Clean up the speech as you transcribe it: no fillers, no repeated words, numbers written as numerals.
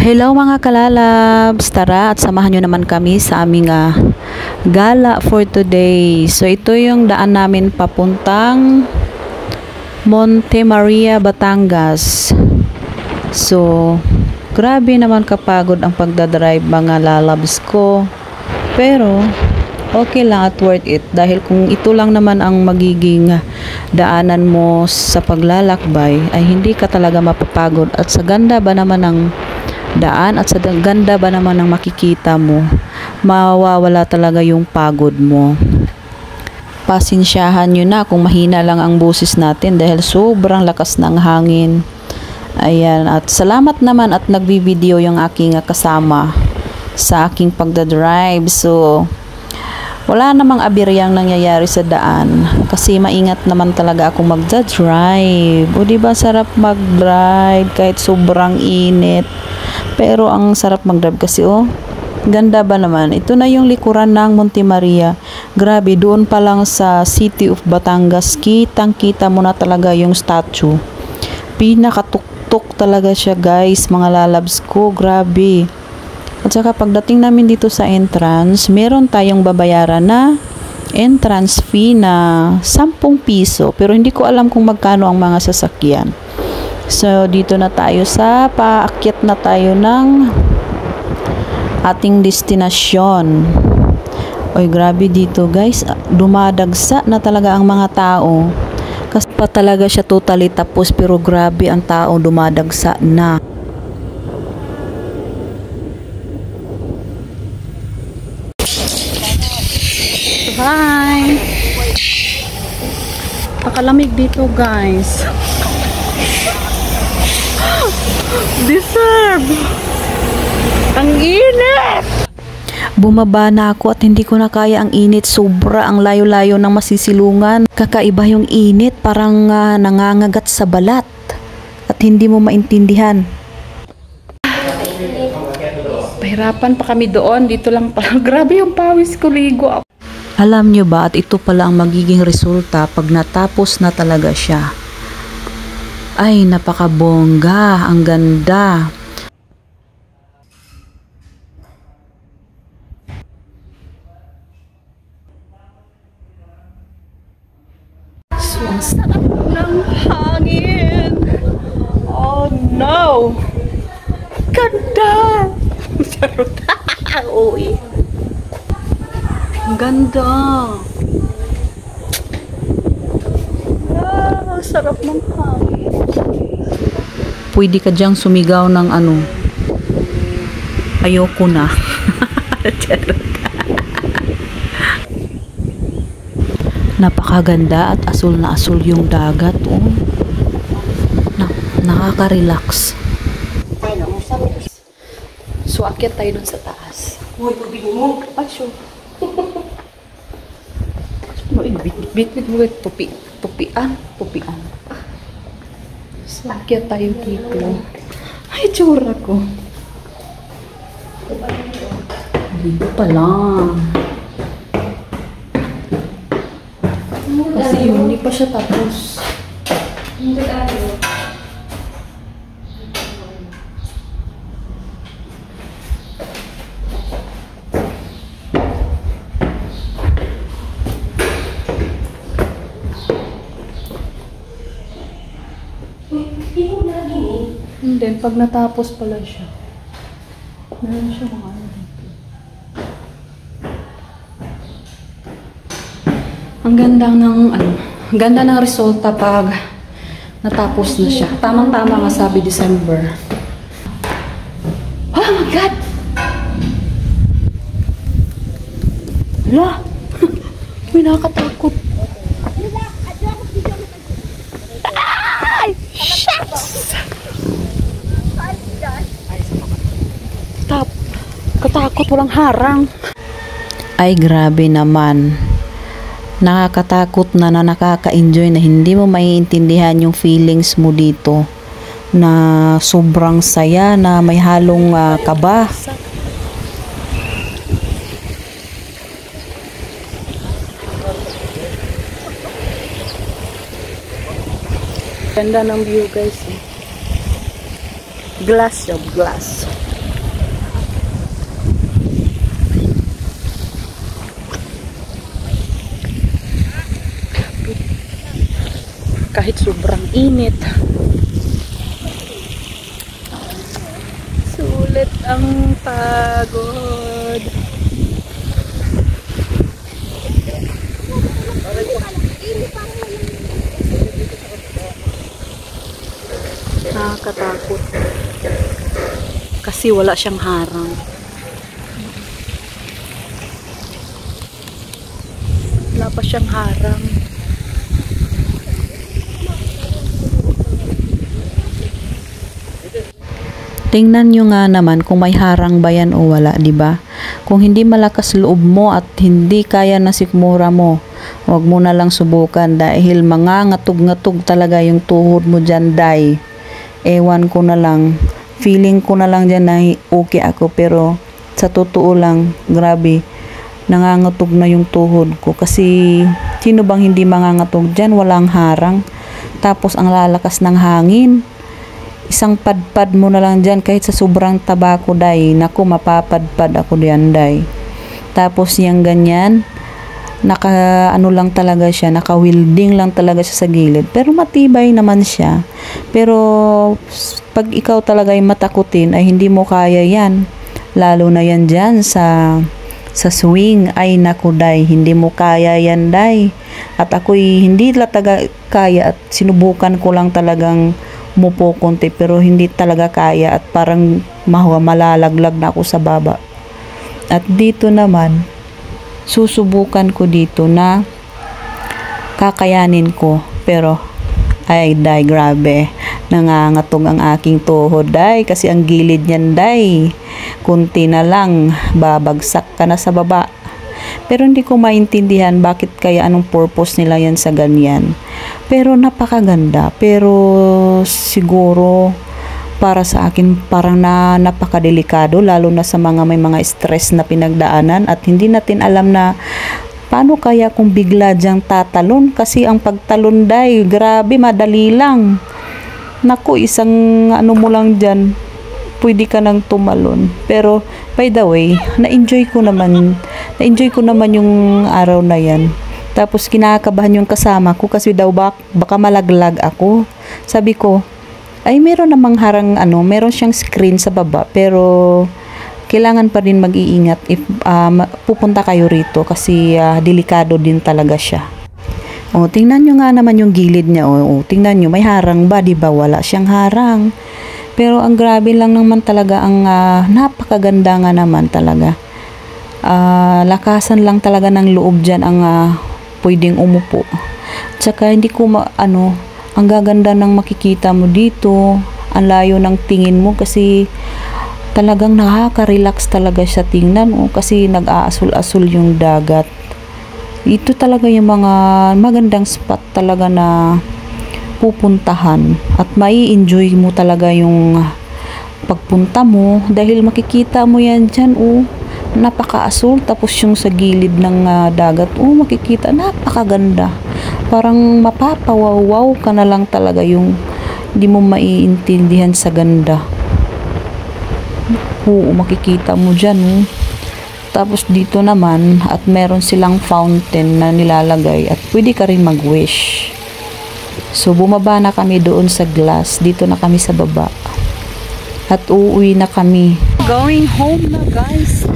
Hello mga kalalabs, tara at samahan nyo naman kami sa aming gala for today. So ito yung daan namin papuntang Monte Maria, Batangas. So grabe naman kapagod ang pagdadrive mga lalabs ko, pero okay lang at worth it dahil kung ito lang naman ang magiging daanan mo sa paglalakbay ay hindi ka talaga mapapagod, at sa ganda ba naman ng daan at sa ganda ba naman ng makikita mo, mawawala talaga yung pagod mo. Pasensyahan nyo na kung mahina lang ang boses natin dahil sobrang lakas ng hangin. Ayan, at salamat naman at nagbibideo yung aking kasama sa aking pagdadrive. So wala namang abiryang nangyayari sa daan kasi maingat naman talaga akong magdadrive. O diba sarap mag-drive kahit sobrang init, pero ang sarap mag-drive kasi ganda ba naman. Ito na yung likuran ng Monte Maria. Grabe, doon pa lang sa City of Batangas, kitang kita mo na talaga yung statue. Pinakatuktok talaga siya guys, mga lalabs ko. Grabe. At saka pagdating namin dito sa entrance, meron tayong babayaran na entrance fee na 10 piso. Pero hindi ko alam kung magkano ang mga sasakyan. So dito na tayo sa paakyat na tayo ng ating destinasyon. Oy, grabe dito guys, dumadagsa na talaga ang mga tao. Kasi pa talaga siya totally tapos, pero grabe ang tao, dumadagsa na. Hi! Pakalamig dito guys. Deserve! Ang init! Bumaba na ako at hindi ko na kaya ang init. Sobra ang layo-layo ng masisilungan. Kakaiba yung init, parang nangangagat sa balat at hindi mo maintindihan. Pahirapan pa kami doon. Dito lang pala. Grabe yung pawis ko, ligo ako. Alam nyo ba, at ito pala ang magiging resulta pag natapos na talaga siya. Ay, napakabongga, ang ganda. So, ang sarap ng hangin. Oh no! Ganda! Charot. Uy. Ang ganda. Ang sarap ng hangin. Pwede ka diyang sumigaw ng ayoko na. Napakaganda at asul na asul yung dagat. Nakaka-relax. So akyat tayo dun sa taas. Uy, pabigin mo. Pasyo. Bit mo pupian. So akyat tayo dito. Ay, tsura ko. Dito pa lang. Kasi hindi pa siya tapos. Hindi tayo. And then, pag natapos pala siya, meron siya mga ang ganda ng resulta pag natapos na siya. Tamang-tama nga sabi December. Oh my God! Hala! May nakakatakot. Ay! Shucks! Katakot, walang harang. Ay, grabe naman. Nakakatakot na nakaka-enjoy na hindi mo maiintindihan yung feelings mo dito. Na sobrang saya na may halong kaba. Ganda ng view guys. Glass of glass. kahit sobrang init. Sulit ang pagod. Nakakatakot. Kasi wala siyang harang. Wala pa siyang harang. Tingnan nyo nga naman kung may harang ba yan o wala, di ba? Kung hindi malakas loob mo at hindi kaya na sikmura mo, huwag mo na lang subukan dahil mga ngatog-ngatog talaga yung tuhod mo dyan, day. Ewan ko na lang. Feeling ko na lang dyan na okay ako, pero sa totoo lang, grabe, nangangatog na yung tuhod ko. Kasi sino bang hindi mangangatog dyan? Walang harang. Tapos ang lalakas ng hangin. Isang padpad mo na lang dyan kahit sa sobrang tabako, day. Naku, mapapadpad ako diyan, day. Tapos yung ganyan, ano lang talaga siya, naka-wielding lang talaga siya sa gilid. Pero matibay naman siya. Pero pag ikaw talaga ay matakutin, ay hindi mo kaya yan. Lalo na yan dyan sa swing. Ay naku, day, hindi mo kaya yan, day. At ako'y hindi talaga kaya at sinubukan ko lang talagang umupo konti pero hindi talaga kaya at parang malalaglag na ako sa baba. At dito naman, susubukan ko dito na kakayanin ko, pero ay day, grabe, nangangatog ang aking tuhod, day, kasi ang gilid niyan, day, kunti na lang babagsak ka na sa baba. Pero hindi ko maintindihan bakit kaya, anong purpose nila yan sa ganyan. Pero napakaganda. Pero siguro para sa akin parang napakadelikado, lalo na sa may mga stress na pinagdaanan at hindi natin alam na paano kaya kung bigla diyang tatalon. Kasi ang pagtalon, day, grabe, madali lang. Naku, isang ano mo lang dyan, pwede ka nang tumalon. Pero by the way, na-enjoy ko naman yung araw na yan. Tapos kinakabahan yung kasama ko kasi daw baka malaglag ako. Sabi ko, ay meron namang harang meron siyang screen sa baba, pero kailangan pa din mag-iingat if pupunta kayo rito kasi delikado din talaga siya. O, tingnan nyo nga naman yung gilid niya. O, tingnan nyo, may harang ba? Diba? Wala siyang harang. Pero ang grabe lang naman talaga, ang napakaganda nga naman talaga. Lakasan lang talaga ng loob dyan ang pwedeng umupo. Tsaka hindi ko ang gaganda ng makikita mo dito. Ang layo ng tingin mo kasi talagang nakaka-relax talaga siya tingnan. Kasi nag-aasul-asul yung dagat. Ito talaga yung mga magandang spot talaga na pupuntahan at mai-enjoy mo talaga yung pagpunta mo dahil makikita mo yan dyan, napaka-asul, tapos yung sa gilid ng dagat, makikita, napakaganda, parang mapapawaw ka na lang talaga, yung hindi mo maiintindihan sa ganda. Makikita mo dyan, tapos dito naman at meron silang fountain na nilalagay at pwede ka rin mag-wish. So, bumaba na kami doon sa glass. Dito na kami sa baba. At uuwi na kami. Going home na, guys.